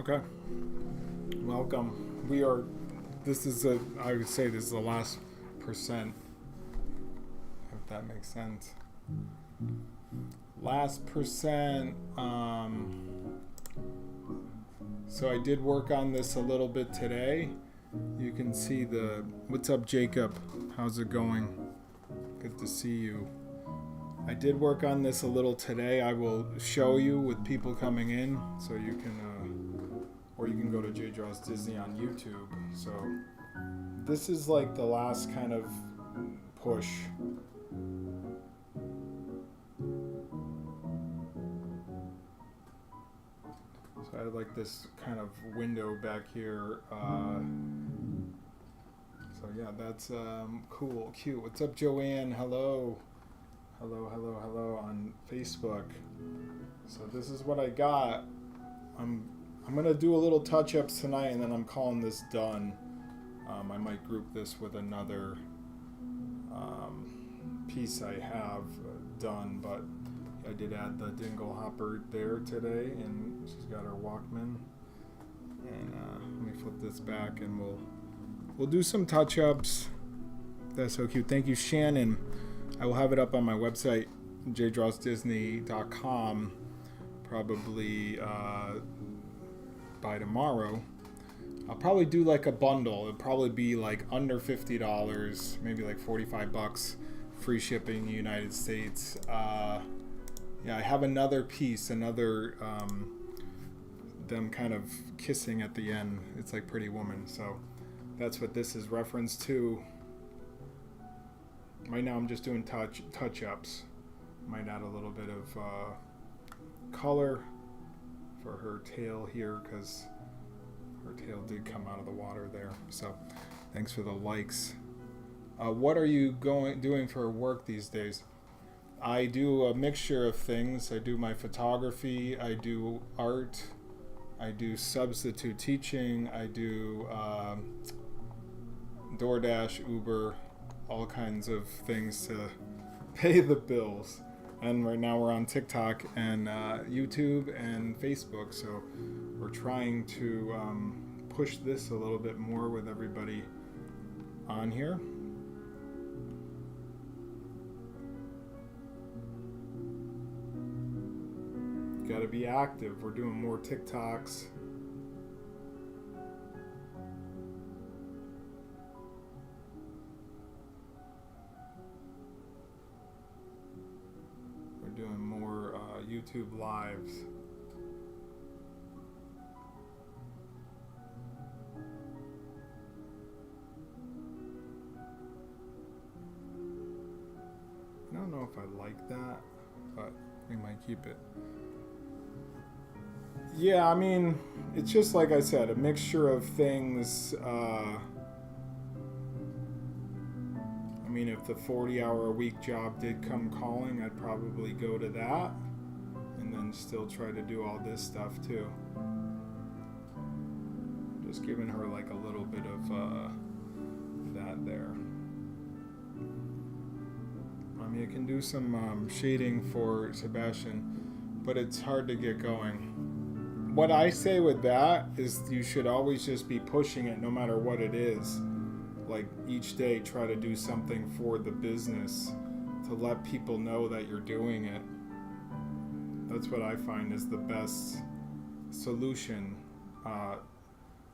Okay. Welcome. I would say this is the last percent, if that makes sense. Last percent. So I did work on this a little bit today. You can see what's up, Jacob? How's it going? Good to see you. I did work on this a little today. I will show you with people coming in, so you can, or you can go to J Draws Disney on YouTube. So this is like the last kind of push. So I have like this kind of window back here. So yeah, that's cool, cute. What's up, Joanne? Hello. Hello on Facebook. So this is what I got. I'm gonna do a little touch-ups tonight, and then I'm calling this done. I might group this with another piece I have done, but I did add the dingle hopper there today, and she's got her Walkman. And let me flip this back, and we'll do some touch-ups. That's so cute. Thank you, Shannon. I will have it up on my website, jdrawsdisney.com, probably by tomorrow. I'll probably do like a bundle. It'll probably be like under $50, maybe like $45, free shipping in the United States. Yeah, I have another piece, them kind of kissing at the end. It's like Pretty Woman, so that's what this is referenced to. Right now I'm just doing touch-ups. Might add a little bit of color for her tail here, because her tail did come out of the water there. So thanks for the likes. What are you doing for work these days? I do a mixture of things. I do my photography, I do art, I do substitute teaching, I do DoorDash, Uber, all kinds of things to pay the bills. And right now we're on TikTok and YouTube and Facebook, so we're trying to push this a little bit more with everybody on here. Got to be active. We're doing more TikToks. Doing more YouTube lives. I don't know if I like that, but we might keep it. Yeah, I mean, it's just like I said, a mixture of things. I mean, if the 40-hour-a-week job did come calling, I'd probably go to that, and then still try to do all this stuff too. Just giving her like a little bit of that there. I mean, it can do some shading for Sebastian, but it's hard to get going. What I say with that is you should always just be pushing it no matter what it is. Like each day try to do something for the business to let people know that you're doing it. That's what I find is the best solution.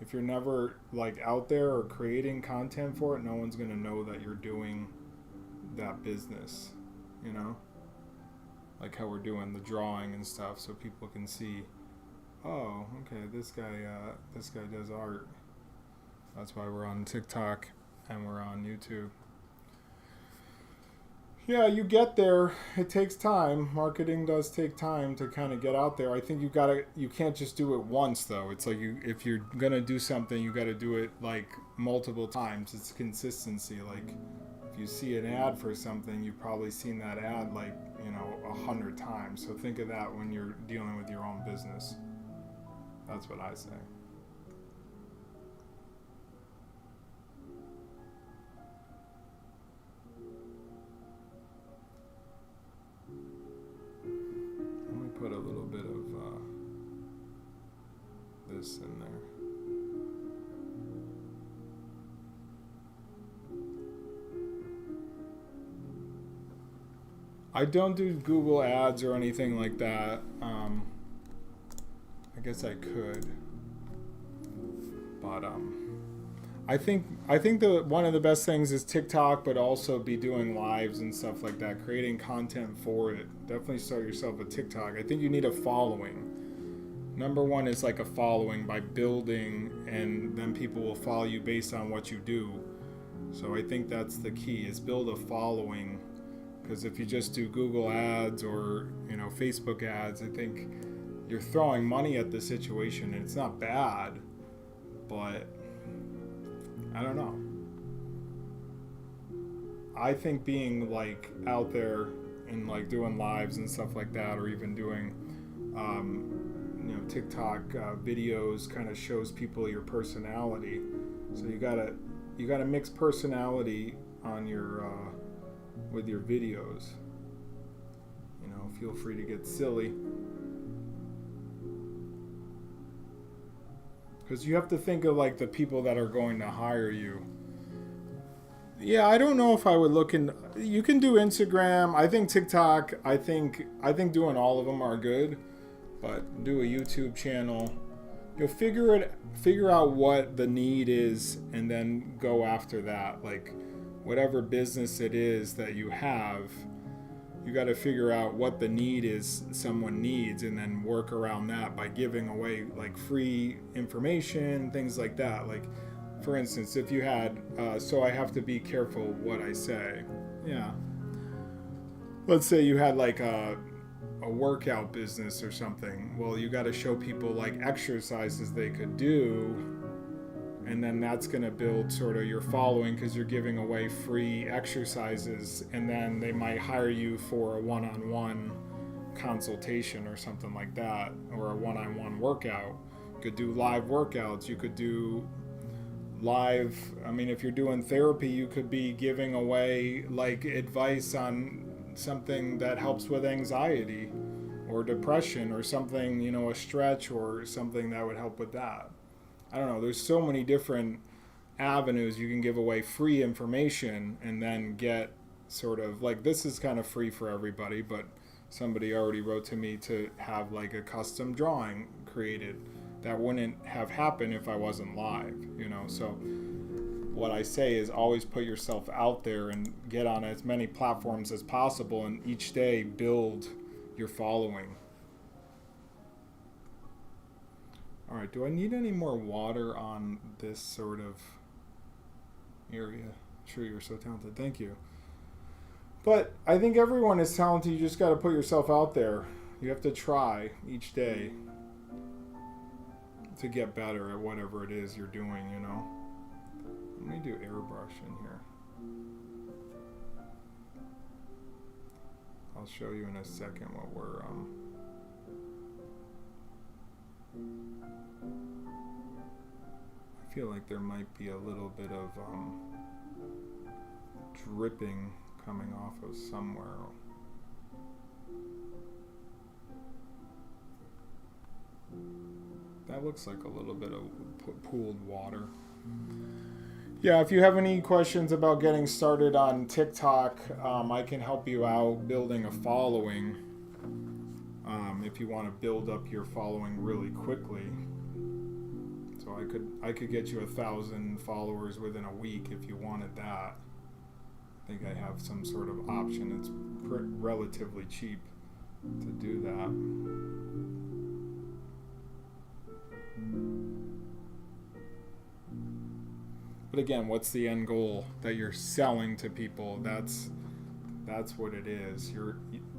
If you're never like out there or creating content for it, no one's gonna know that you're doing that business, you know? Like how we're doing the drawing and stuff, so people can see, oh, okay, this guy does art. That's why we're on TikTok and we're on YouTube. Yeah, you get there. It takes time. Marketing does take time to kind of get out there. I think you can't just do it once though. It's like if you're going to do something, you got to do it like multiple times. It's consistency. Like if you see an ad for something, you've probably seen that ad like, 100 times. So think of that when you're dealing with your own business. That's what I say. Put a little bit of this this in there. I don't do Google Ads or anything like that. I guess I could, but I think the one of the best things is TikTok, but also be doing lives and stuff like that, creating content for it. Definitely start yourself a TikTok. I think you need a following. Number one is like a following by building, and then people will follow you based on what you do. So I think that's the key, is build a following. Because if you just do Google ads or, Facebook ads, I think you're throwing money at the situation, and it's not bad, but I don't know. I think being like out there and like doing lives and stuff like that, or even doing, TikTok videos, kind of shows people your personality. So you gotta mix personality on your with your videos. Feel free to get silly, because you have to think of like the people that are going to hire you. Yeah, I don't know if I would look in. You can do Instagram. I think TikTok. I think doing all of them are good, but do a YouTube channel. You'll figure out what the need is, and then go after that. Like whatever business it is that you have, you got to figure out what the need is someone needs, and then work around that by giving away like free information, things like that. Like, for instance, if you had, so I have to be careful what I say. Yeah. Let's say you had like a workout business or something. Well, you got to show people like exercises they could do, and then that's going to build sort of your following, because you're giving away free exercises, and then they might hire you for a one-on-one consultation or something like that, or a one-on-one workout. You could do live workouts. You could do live, if you're doing therapy, you could be giving away like advice on something that helps with anxiety or depression, or something, a stretch or something that would help with that. I don't know, there's so many different avenues you can give away free information, and then get sort of like, this is kind of free for everybody, but somebody already wrote to me to have like a custom drawing created. That wouldn't have happened if I wasn't live, so what I say is always put yourself out there and get on as many platforms as possible, and each day build your following. All right, do I need any more water on this sort of area? Sure, you're so talented. Thank you. But I think everyone is talented. You just got to put yourself out there. You have to try each day to get better at whatever it is you're doing, Let me do airbrush in here. I'll show you in a second what we're I feel like there might be a little bit of dripping coming off of somewhere. That looks like a little bit of pooled water. Yeah, if you have any questions about getting started on TikTok, I can help you out building a following. If you want to build up your following really quickly, so I could get you 1,000 followers within a week if you wanted that. I think I have some sort of option. It's relatively cheap to do that. But again, what's the end goal? That you're selling to people. That's what it is.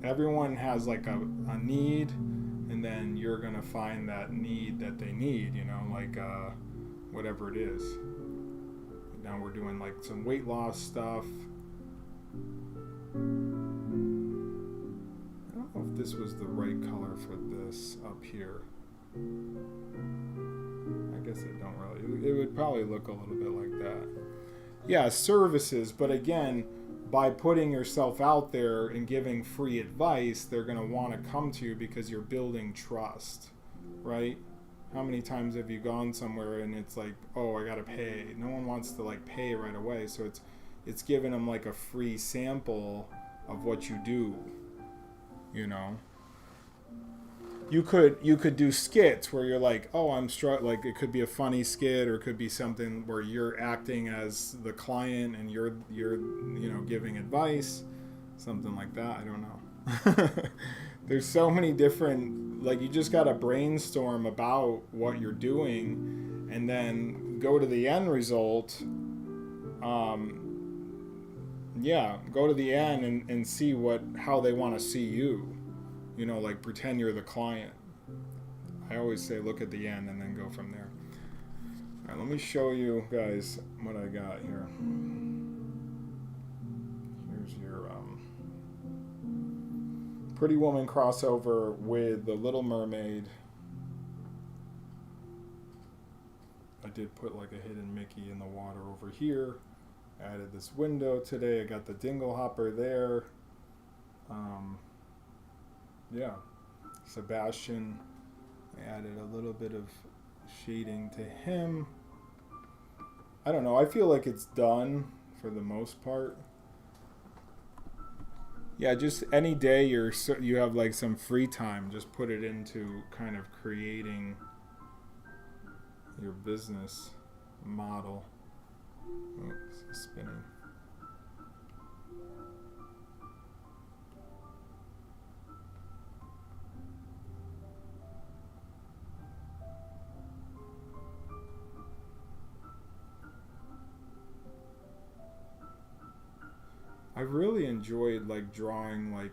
Everyone has like a need, and then you're gonna find that need that they need, whatever it is. Now we're doing like some weight loss stuff. I don't know if this was the right color for this up here. I guess it don't really. It would probably look a little bit like that. Yeah, services, but again, by putting yourself out there and giving free advice, they're going to want to come to you because you're building trust, right? How many times have you gone somewhere and it's like, oh, I gotta pay? No one wants to like pay right away, so it's giving them like a free sample of what you do. You know, you could do skits where you're like, oh, like it could be a funny skit, or it could be something where you're acting as the client and you're giving advice, something like that. I don't know. There's so many different, like, you just gotta brainstorm about what you're doing and then go to the end result. Go to the end and see how they want to see you. Like, pretend you're the client. I always say look at the end and then go from there. All right, let me show you guys what I got here. Here's your Pretty Woman crossover with The Little Mermaid. I did put like a hidden Mickey in the water over here. Added this window today. I got the dingle hopper there. Sebastian, I added a little bit of shading to him. I don't know. I feel like it's done for the most part. Yeah, just any day you have like some free time, just put it into kind of creating your business model. Oops, it's spinning. I really enjoyed like drawing like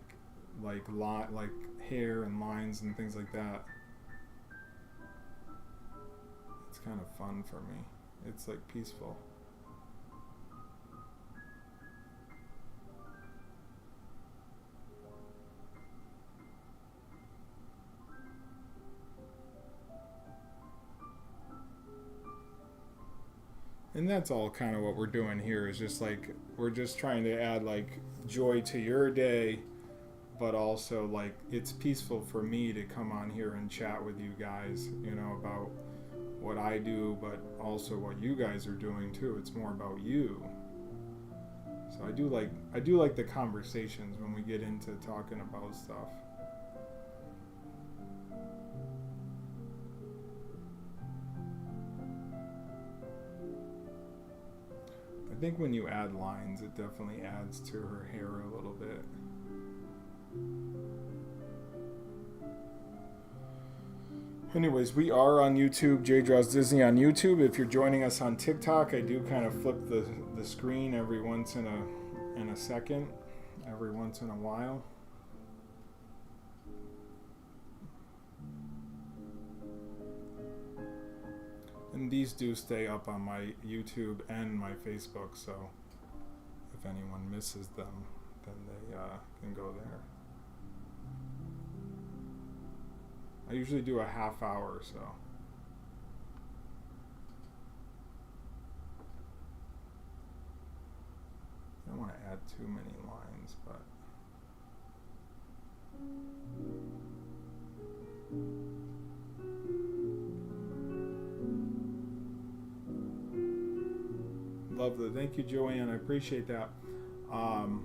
hair and lines and things like that. It's kind of fun for me. It's like peaceful. And that's all kind of what we're doing here, is just like, we're just trying to add like joy to your day, but also like it's peaceful for me to come on here and chat with you guys, about what I do, but also what you guys are doing too. It's more about you. So I do like the conversations when we get into talking about stuff. I think when you add lines, it definitely adds to her hair a little bit. Anyways, we are on YouTube, Jay Draws Disney on YouTube. If you're joining us on TikTok, I do kind of flip the screen every once in a second, every once in a while. And these do stay up on my YouTube and my Facebook, so if anyone misses them, then they can go there. I usually do a half hour, so. I don't want to add too many lines, but. Lovely. Thank you, Joanne. I appreciate that. I'm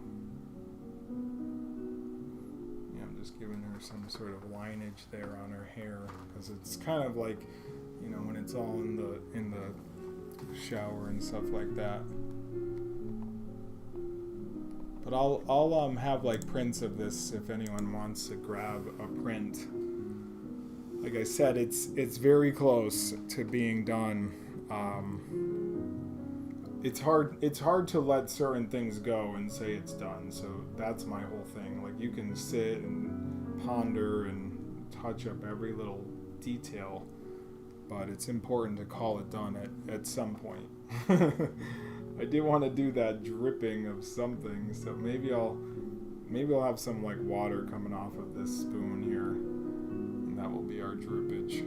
just giving her some sort of lineage there on her hair, because it's kind of like, when it's all in the shower and stuff like that. But I'll have like prints of this if anyone wants to grab a print. Like I said, it's very close to being done. It's hard to let certain things go and say it's done. So that's my whole thing. Like, you can sit and ponder and touch up every little detail, but it's important to call it done at some point. I did want to do that dripping of something, so maybe I'll have some like water coming off of this spoon here, and that will be our drippage.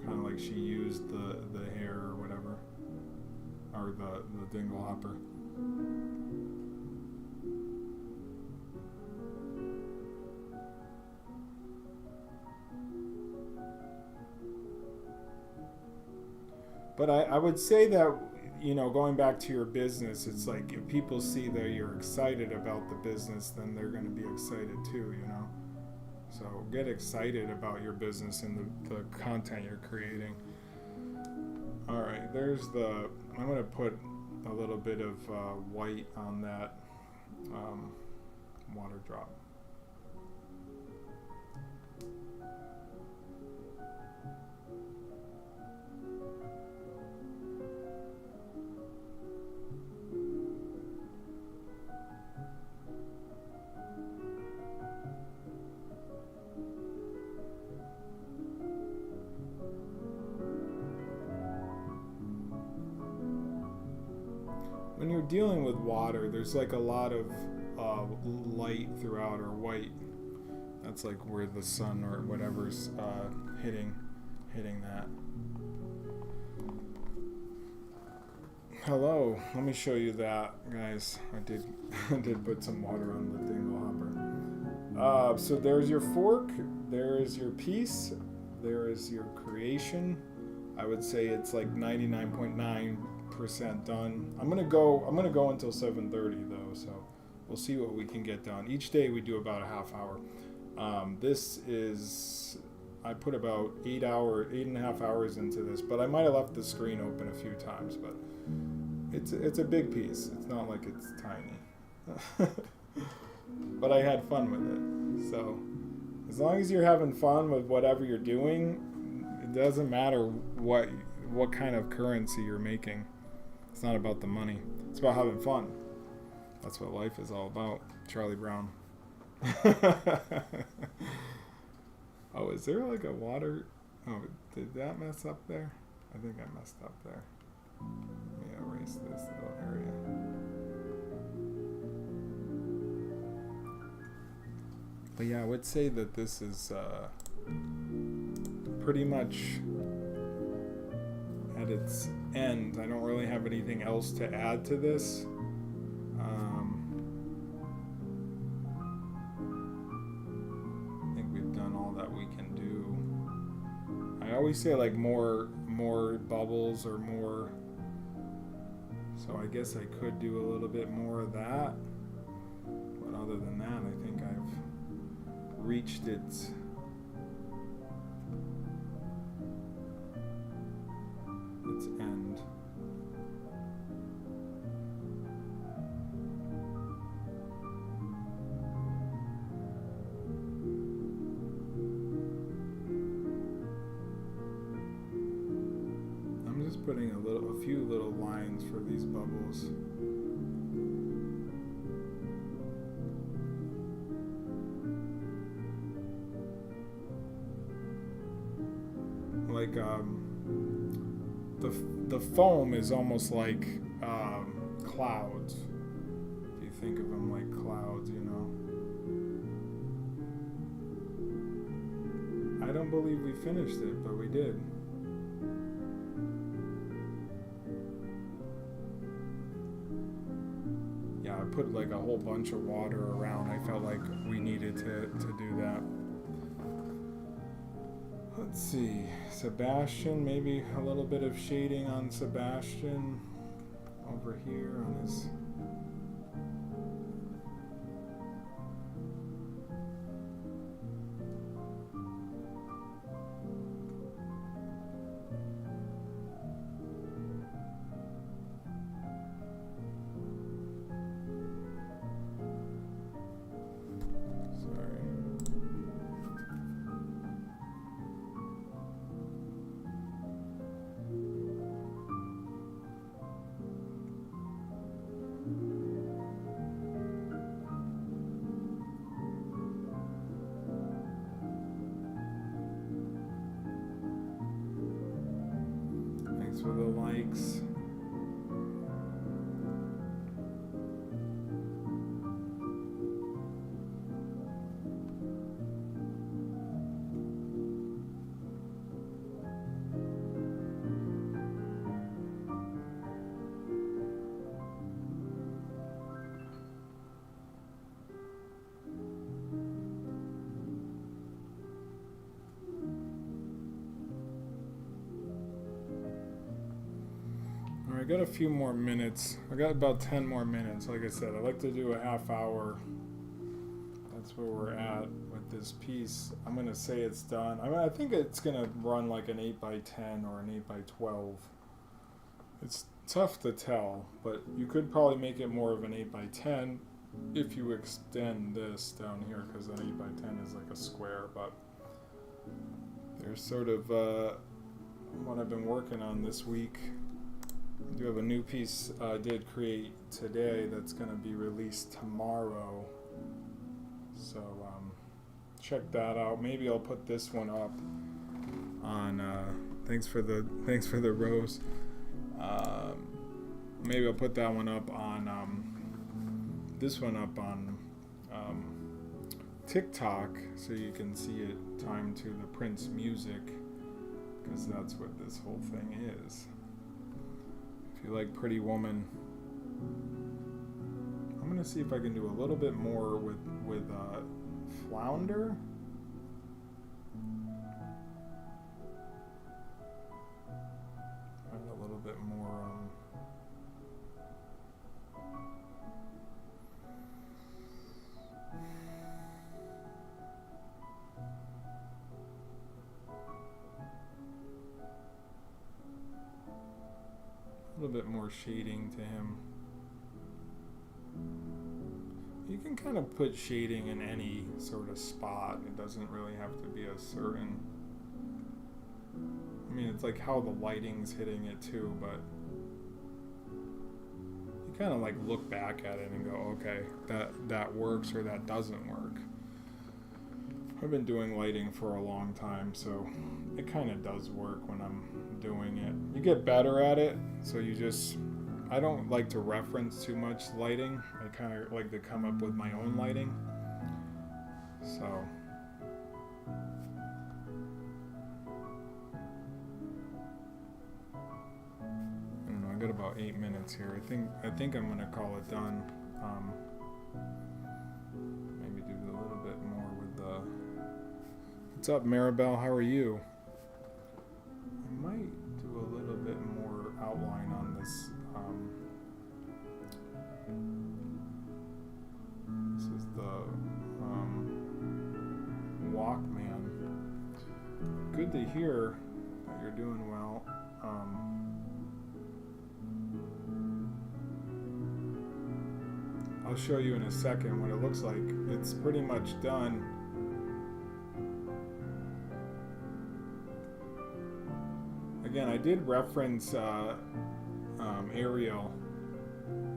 Kind of like she used the hair or whatever, or the dingle hopper. But I would say that, going back to your business, it's like if people see that you're excited about the business, then they're going to be excited too. So get excited about your business and the content you're creating. All right, I'm going to put a little bit of white on that water drop. When you're dealing with water, there's like a lot of light throughout, or white. That's like where the sun or whatever's hitting that. Hello, let me show you that, guys. I did put some water on the dingle hopper. So there's your fork. There is your piece. There is your creation. I would say it's like 99.9% done. I'm gonna go until 7:30 though, so we'll see what we can get done. Each day we do about a half hour. I put about 8.5 hours into this, but I might have left the screen open a few times, but it's a big piece. It's not like it's tiny. But I had fun with it. So as long as you're having fun with whatever you're doing, it doesn't matter what kind of currency you're making. It's not about the money. It's about having fun. That's what life is all about. Charlie Brown. Oh, is there like a water? Oh, did that mess up there? I think I messed up there. Let me erase this little area. But yeah, I would say that this is pretty much at its end. I don't really have anything else to add to this. I think we've done all that we can do. I always say like more bubbles or more. So I guess I could do a little bit more of that. But other than that, I think I've reached its end. I'm just putting a few little lines for these bubbles. Like the foam is almost like clouds. If you think of them like clouds, I don't believe we finished it, but we did. Yeah, I put like a whole bunch of water around. I felt like we needed to do that. Let's see, Sebastian, maybe a little bit of shading on Sebastian over here on his. For the likes. I got a few more minutes. I got about 10 more minutes. Like I said, I like to do a half hour. That's where we're at with this piece. I'm going to say it's done. I think it's going to run like an 8x10 or an 8x12. It's tough to tell, but you could probably make it more of an 8x10 if you extend this down here, because an 8x10 is like a square. But there's sort of what I've been working on this week. I do have a new piece I did create today that's going to be released tomorrow. So check that out. Maybe I'll put this one up on. Thanks for the rose. Maybe I'll put that one up on. This one up on TikTok, so you can see it timed to the Prince music, because that's what this whole thing is. If you like Pretty Woman, I'm gonna see if I can do a little bit more with Flounder. And a little bit more. A little bit more shading to him. You can kind of put shading in any sort of spot. It doesn't really have to be a certain. I mean, it's like how the lighting's hitting it too, but you kind of like look back at it and go, okay, that works or that doesn't work. I've been doing lighting for a long time, so it kind of does work when I'm doing it. You get better at it, so I don't like to reference too much lighting. I kind of like to come up with my own lighting. So I don't know, I got about 8 minutes here. I think I'm gonna call it done. Maybe do a little bit more with the. What's up, Maribel? How are you? I might do a little bit more outline on this. This is the Walkman. Good to hear that you're doing well. I'll show you in a second what it looks like. It's pretty much done. Again, I did reference Ariel,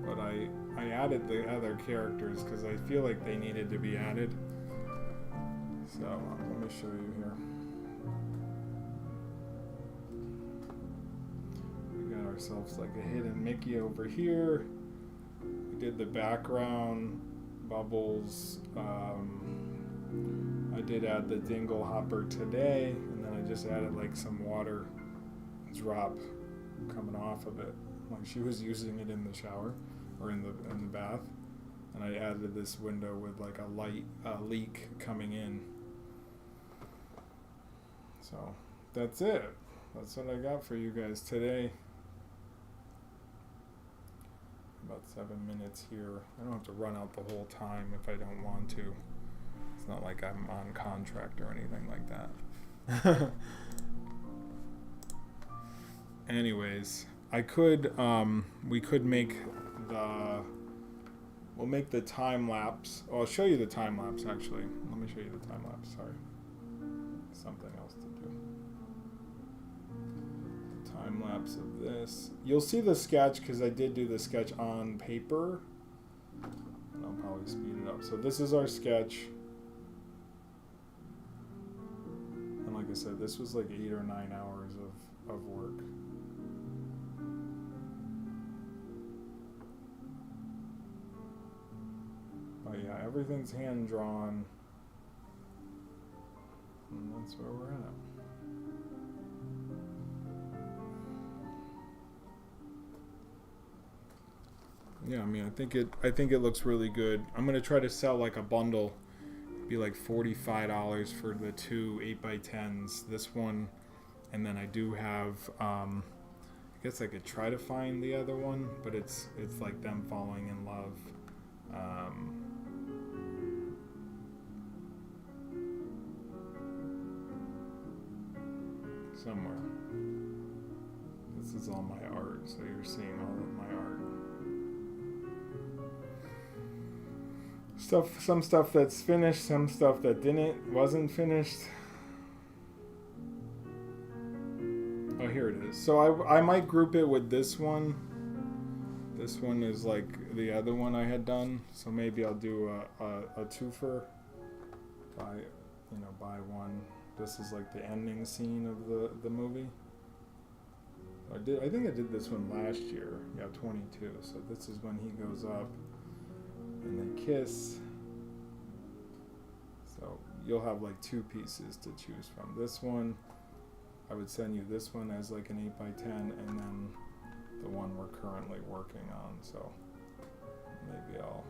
but I added the other characters because I feel like they needed to be added. So let me show you here. We got ourselves like a hidden Mickey over here. We did the background bubbles. I did add the Dingle Hopper today, and then I just added like some water drop coming off of it, like she was using it in the shower or in the bath, and I added this window with like a light leak coming in. So that's it. That's what I got for you guys today. About 7 minutes here. I don't have to run out the whole time if I don't want to. It's not like I'm on contract or anything like that. Anyways, I could, we could make we'll make the time lapse. Oh, I'll show you the time lapse actually. Let me show you the time lapse, sorry. Something else to do. The time lapse of this. You'll see the sketch because I did do the sketch on paper. And I'll probably speed it up. So this is our sketch. And like I said, this was like 8 or 9 hours of work. But yeah, everything's hand drawn, and that's where we're at. Yeah, I mean, I think it looks really good. I'm gonna try to sell like a bundle, be like $45 for the two 8x10s. This one, and then I do have I guess I could try to find the other one, but it's like them falling in love. Somewhere. This is all my art, so you're seeing all of my art. Some stuff that's finished, some stuff that wasn't finished. Oh, here it is. So I might group it with this one. This one is like the other one I had done, so maybe I'll do a twofer. Buy one. This is like the ending scene of the movie. I think I did this one last year. Yeah, 22. So this is when he goes up and they kiss. So you'll have like two pieces to choose from. This one, I would send you this one as like an 8x10, and then the one we're currently working on. So maybe I'll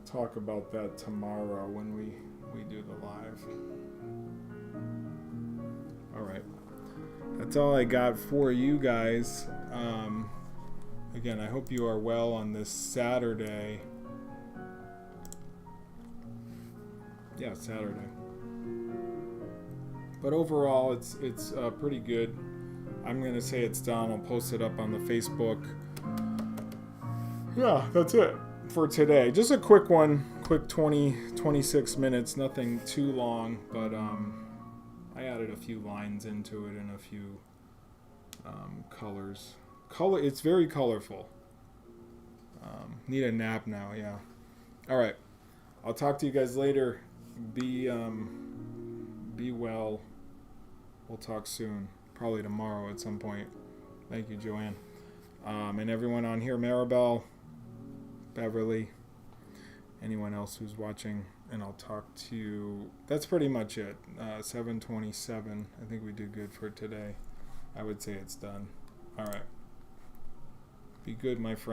talk about that tomorrow when we do the live. All right. That's all I got for you guys. Again, I hope you are well on this Saturday. Yeah, Saturday. But overall, it's pretty good. I'm gonna say it's done. I'll post it up on the Facebook. Yeah, that's it for today. Just a quick one, quick 26 minutes. Nothing too long, but I added a few lines into it and a few colors. It's very colorful. Need a nap now. Yeah. All right. I'll talk to you guys later. Be well. We'll talk soon. Probably tomorrow at some point. Thank you, Joanne. And everyone on here, Maribel, Beverly, anyone else who's watching. And I'll talk to you. That's pretty much it. 7:27. I think we did good for today. I would say it's done. All right. Be good, my friend.